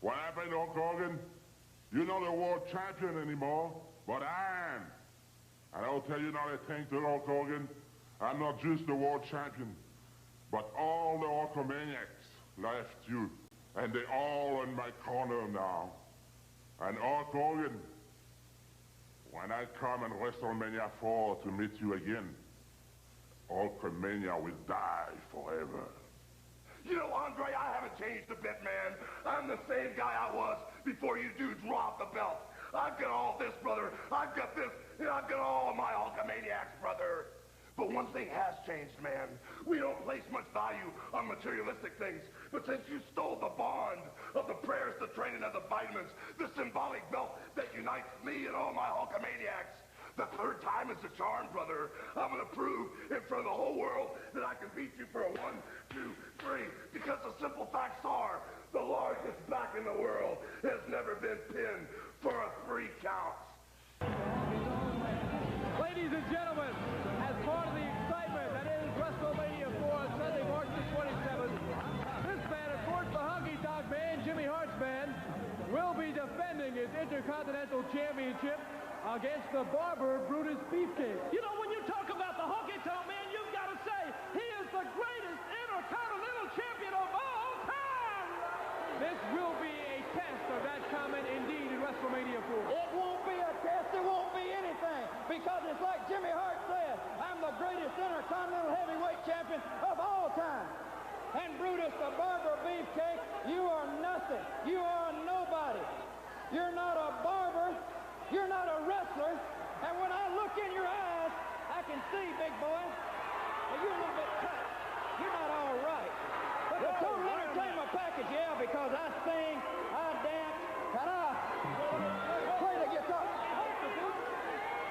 What happened, Hulk Hogan? You're not a world champion anymore, but I am. And I'll tell you another thing to Hulk Hogan. I'm not just the world champion, but all the Hulkamaniacs left you. And they're all in my corner now. And Hulk Hogan, when I come in WrestleMania 4 to meet you again, Hulkamania will die forever. You know, Andre, I haven't changed a bit, man. I'm the same guy I was before you dudes dropped the belt. I've got all this, brother. I've got this, and I've got all my Hulkamaniacs, brother. But one thing has changed, man. We don't place much value on materialistic things. But since you stole the bond of the prayers, the training, and the vitamins, the symbolic belt that unites me and all my Hulkamaniacs, the third time is the charm, brother. I'm going to prove in front of the whole world that I can beat you for a 1, 2, 3. Because the simple facts are, the largest back in the world has never been pinned for a 3 count. Ladies and gentlemen, as part of the excitement that is WrestleMania 4 on Sunday, March the 27th, this man, of course, the Honky Tonk Man, Jimmy Hart's man, will be defending his Intercontinental Championship against the Barber Brutus Beefcake. You know, when you talk about the Honky Tonk Man, you've got to say he is the greatest Intercontinental Champion of all time! This will be a test of that comment indeed in WrestleMania 4. It won't be a test, it won't be anything, because it's like Jimmy Hart said, I'm the greatest Intercontinental Heavyweight Champion of all time. And Brutus the Barber Beefcake, you are nothing. You are nobody. You're not a barber. You're not a wrestler, and when I look in your eyes, I can see, big boy, that you're a little bit cut. You're not all right. But the total entertainment package, yeah, because I sing, I dance, and I play the guitar.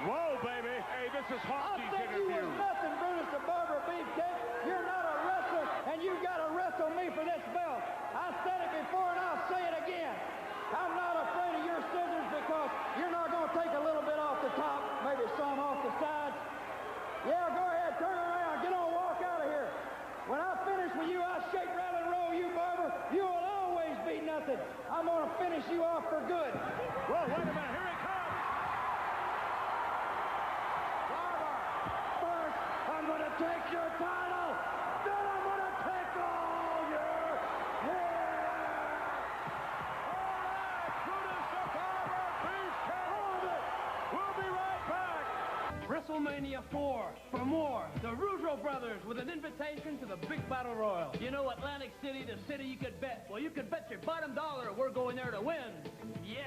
Whoa, baby. Hey, this is Honky's interview. You was nothing, Brutus the Barber Beefcake. You're not a wrestler, and you got to wrestle me for this belt. I said it before, and I'll say it again. I'm not afraid of your scissors because you're not going to take a little bit off the top, maybe some off the sides. Yeah, go ahead, turn around, get on, walk out of here. When I finish with you, I shake, rattle, and roll you, Barber. You will always be nothing. I'm going to finish you off for good. Whoa, wait a minute, here he comes. Barber, first I'm going to take your title, then I'm going to take all your hair. We'll be right back. WrestleMania 4. For more, the Rougeau brothers with an invitation to the Big Battle Royal. You know Atlantic City, the city you could bet. Well, you could bet your bottom dollar we're going there to win. Yeah.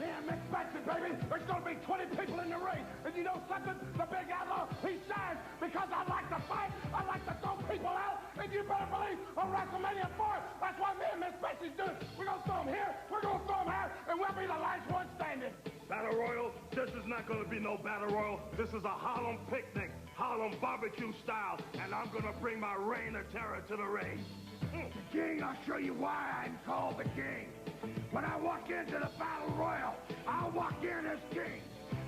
Man, Mick Benson, baby, there's going to be 20 people in the ring. And you know something? The Big Outlaw, he shines because I like to fight. I like to throw people out. And you better believe on WrestleMania 4, that's why me and Miss Benson's doing it. We're going to throw him here, we're going to throw him out, and we'll be the last one standing. Battle Royal, this is not going to be no Battle Royal. This is a Harlem picnic, Harlem barbecue style, and I'm going to bring my reign of terror to the ring. King, I'll show you why I'm called the King. When I walk into the Battle Royal, I'll walk in as King.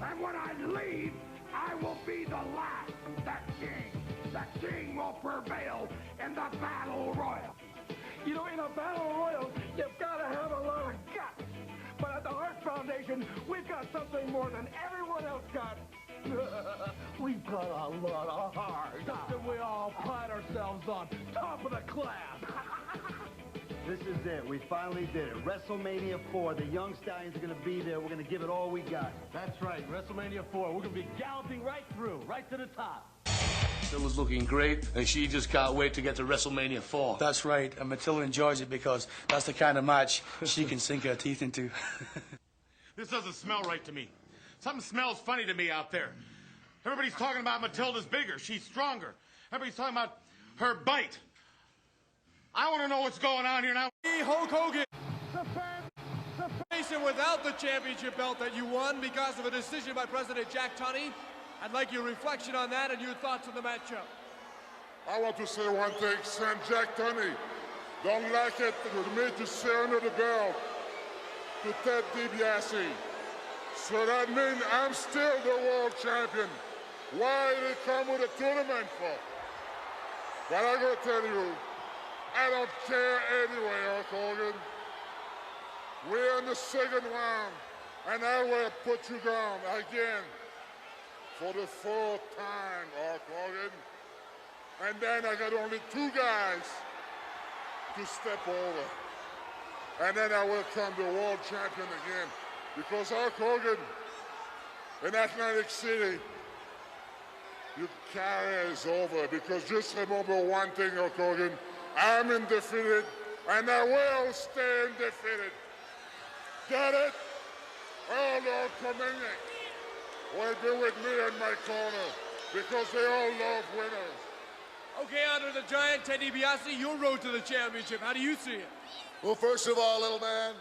And when I leave, I will be the last, the King. The King will prevail in the Battle Royal. You know, in a Battle Royal, you've got to have a lot of guts. But at the Hart Foundation, we've got something more than everyone else got. We've got a lot of heart. Something we all pride ourselves on. Top of the class. This is it. We finally did it. WrestleMania 4. The Young Stallions are going to be there. We're going to give it all we got. That's right, WrestleMania 4. We're going to be galloping right through, right to the top. Matilda's looking great, and she just can't wait to get to WrestleMania 4. That's right, and Matilda enjoys it because that's the kind of match she can sink her teeth into. This doesn't smell right to me. Something smells funny to me out there. Everybody's talking about Matilda's bigger, she's stronger. Everybody's talking about her bite. I want to know what's going on here now. Hulk Hogan, the nation without the championship belt that you won because of a decision by President Jack Tunney. I'd like your reflection on that and your thoughts on the matchup. I want to say one thing, Sam Jack Tunney. Don't like it for me to surrender the belt to Ted DiBiase. So that means I'm still the world champion. Why did they come with a tournament for? But I'm going to tell you, I don't care anyway, Hulk Hogan. We're in the second round, and I will put you down again for the fourth time, Hulk Hogan. And then I got only 2 guys to step over. And then I will become the world champion again. Because Hulk Hogan, in Atlantic City, your career is over. Because just remember one thing, Hulk Hogan, I'm undefeated, and I will stay undefeated. Get it? All Hulkamania will be with me in my corner, because they all love winners. Okay, Andre the Giant, Ted DiBiase, your road to the championship. How do you see it? Well, first of all, little man,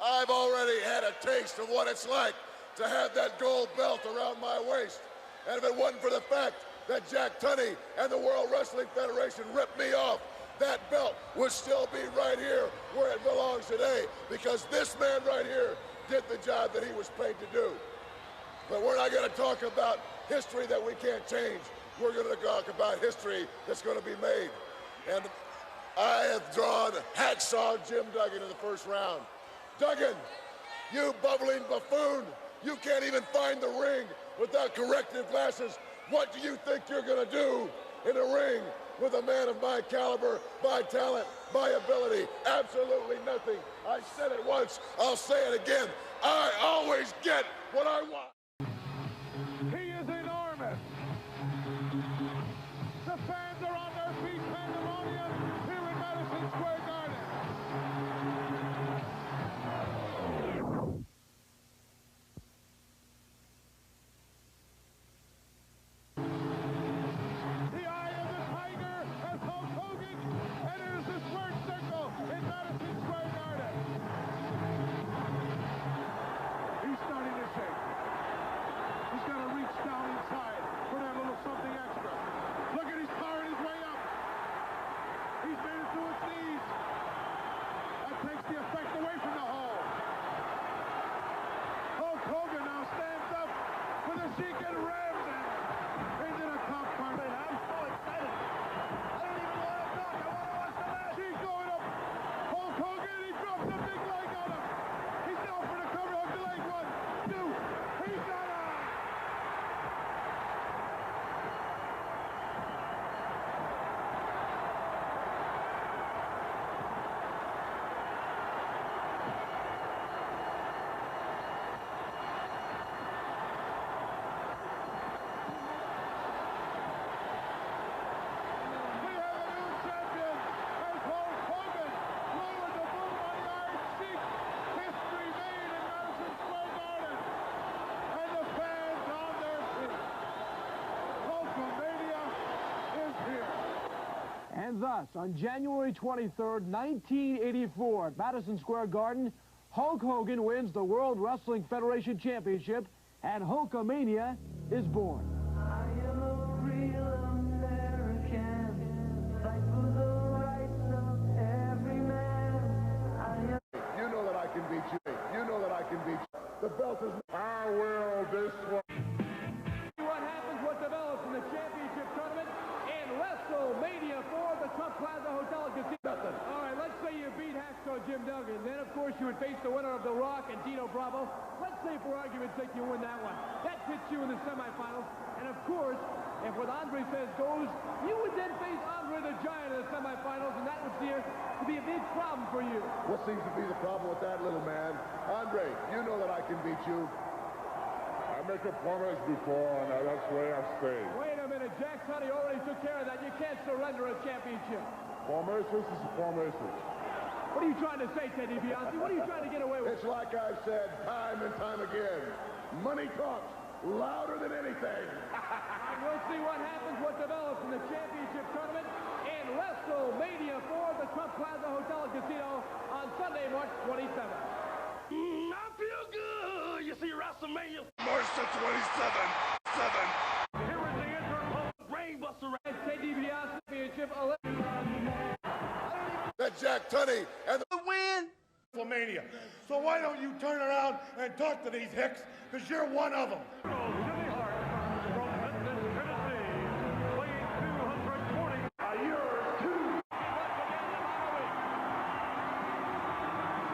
I've already had a taste of what it's like to have that gold belt around my waist. And if it wasn't for the fact that Jack Tunney and the World Wrestling Federation ripped me off, that belt would still be right here where it belongs today, because this man right here did the job that he was paid to do. But we're not going to talk about history that we can't change. We're going to talk about history that's going to be made. And I have drawn Hacksaw Jim Duggan in the first round. Duggan, you bubbling buffoon, you can't even find the ring without corrective glasses. What do you think you're going to do in a ring with a man of my caliber, my talent, my ability? Absolutely nothing. I said it once, I'll say it again. I always get what I want. He is enormous. The fans are on their feet, pandemonium here in Madison Square Garden. The eye of the tiger as Hulk Hogan enters the square circle in Madison Square Garden. He's starting to shake. He's got to reach down inside for that little something extra. Look at he's powering his way up. He's made it to his knees. That takes the effect away from the hole. Hulk Hogan now stands up with a Sheik and rams into the top part. I'm so excited. I don't even want to talk. I want to watch the match. Sheik going up. Hulk Hogan, he drops a big leg on him. He's down for the cover. Hook the leg. 1, 2. He's got on. We have a new champion as Hulk Hogan lowered the boom on the Iron Sheik. History made in Madison Square Garden. And the fans on their feet. Hulkamania is here. And thus, on January 23rd, 1984, at Madison Square Garden, Hulk Hogan wins the World Wrestling Federation Championship, and Hulkamania is born. You know that I can beat you. You know that I can beat you. The belt is... I will this one. What happens, what develops in the championship tournament in WrestleMania 4, the Trump Plaza Hotel and Casino. All right, let's say you beat Hacksaw Jim Duggan. Then, of course, you would face the winner of The Rock and Dino Bravo. Let's say, for argument's sake, you win that one. That puts you in the semifinals. And, of course, if what Andre says goes, you would then face Andre the Giant in the semifinals, and that would appear to be a big problem for you. What seems to be the problem with that, little man? Andre, you know that I can beat you. I make a promise before, and that's where I stay. Wait a minute, Jack Tunney already took care of that. You can't surrender a championship. Promises is promises. What are you trying to say, Ted DiBiase? What are you trying to get away with? It's like I've said time and time again. Money talks louder than anything. And we'll see what happens, what develops in the championship tournament in WrestleMania 4, the Trump Plaza Hotel and Casino on Sunday, March 27th. I feel good. You see WrestleMania. March the 27th. Here is the interim Brainbuster. Ted DiBiase Championship. That Jack Tunney and the Win. WrestleMania. So why don't you turn around and talk to these hicks? Because you're one of them. Jimmy Hart from Memphis, Tennessee, weighing 240. A year or two. Once again, the following.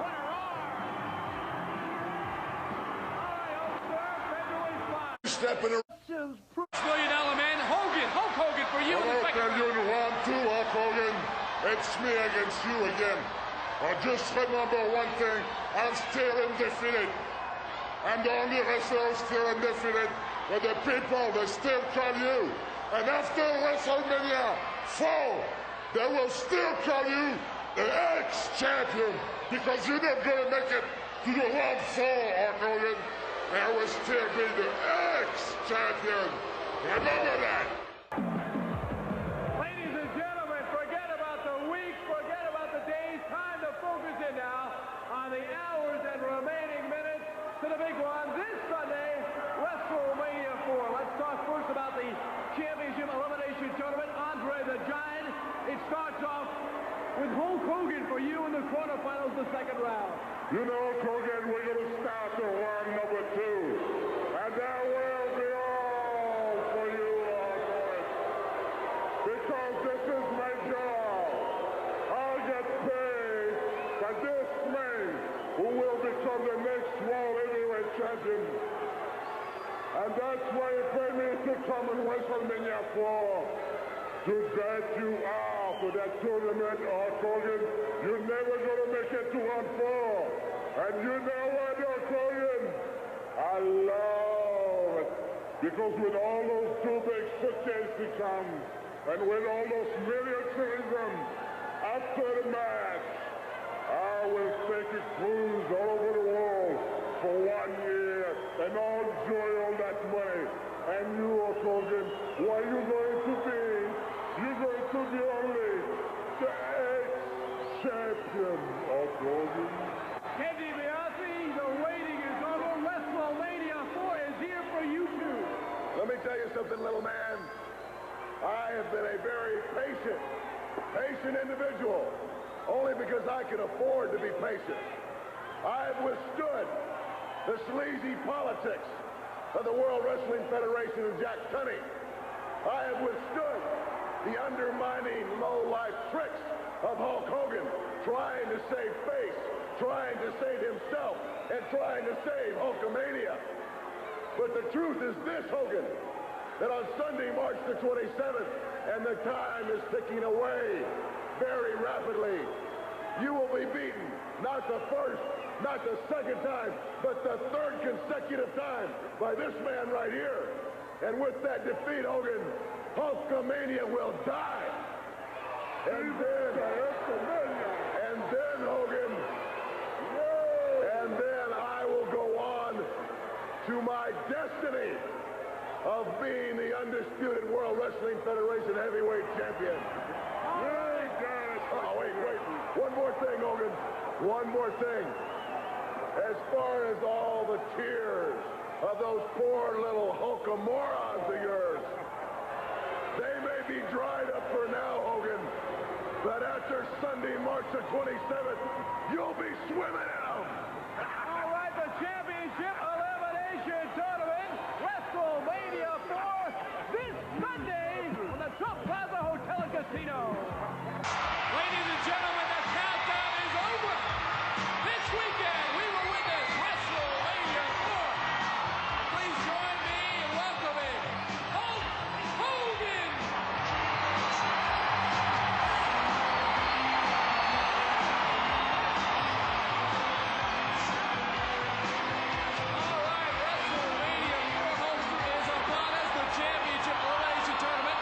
Winner are step in a... $1 million man, Hogan, Hulk Hogan for you. I'll tell you in 1-2, Hulk Hogan. It's me against you again. Just remember one thing, I'm still undefeated. I'm the only wrestler still undefeated. But the people, they still call you. And after WrestleMania 4, they will still call you the X-Champion. Because you're not going to make it to the round 4, Hulk Hogan. I will still be the X-Champion. Remember that. Ladies and gentlemen, forget about the weeks, forget about the days. Time to focus in now on the hours and remaining minutes to the big one this Sunday, WrestleMania 4. Let's talk first about the Championship Elimination Tournament. Andre the Giant. It starts off with Hulk Hogan for you in the quarterfinals, the second round. You know, Hogan, we're going to start the round number 2. And that will be all for you, boys. Because this is my job. I'll get paid by this man who will become the next World Heavyweight Champion. And that's why he paid me to come in WrestleMania 4. To get you out of that tournament, Hulk Hogan. You're never going to make it to round 4. And you know what, Hulk Hogan? I love it. Because with all those two big suitcases to come, and with all those millions of them, after the match, I will take a cruise all over the world for 1 year and all enjoy all that money. And you, Hulk Hogan, what are you going to be? You're going to be only the X-Champion, Hulk Hogan. Ken DiBiase, the waiting is over. WrestleMania 4 is here for you too. Let me tell you something, little man. I have been a very patient individual, only because I can afford to be patient. I have withstood the sleazy politics of the World Wrestling Federation and Jack Tunney. I have withstood the undermining low-life tricks of Hulk Hogan, trying to save face, trying to save himself, and trying to save Hulkamania. But the truth is this, Hogan, that on Sunday, March the 27th, and the time is ticking away very rapidly, you will be beaten, not the first, not the second time, but the third consecutive time by this man right here. And with that defeat, Hogan, Hulkamania will die. And then, Hogan, and then I will go on to my destiny of being the undisputed World Wrestling Federation Heavyweight Champion. Oh, wait. One more thing, Hogan. One more thing. As far as all the tears of those poor little Hulkamorons of yours, they may be dried up for now, Hogan, but after Sunday, March the 27th, you'll be swimming in them. All right, the Championship Elimination Tournament, WrestleMania 4, this Sunday from the Trump Plaza Hotel and Casino. Ladies and gentlemen, the countdown is over. This weekend, we will witness WrestleMania 4. Please join me in welcoming Hulk Hogan. All right, WrestleMania 4 host is upon us, the Championship Elimination Tournament.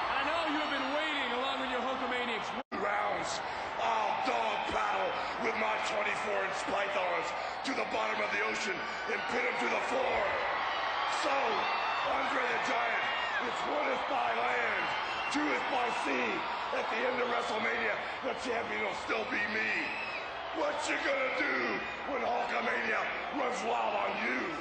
I know you have been waiting along with your Hulkamaniacs. Rounds, I'll dog paddle with my 24-inch pythons to the bottom of the ocean and pin them to the floor. So, Andre the Giant, it's one if by land, two if by sea. At the end of WrestleMania, the champion will still be me. What you gonna do when Hulkamania runs wild on you?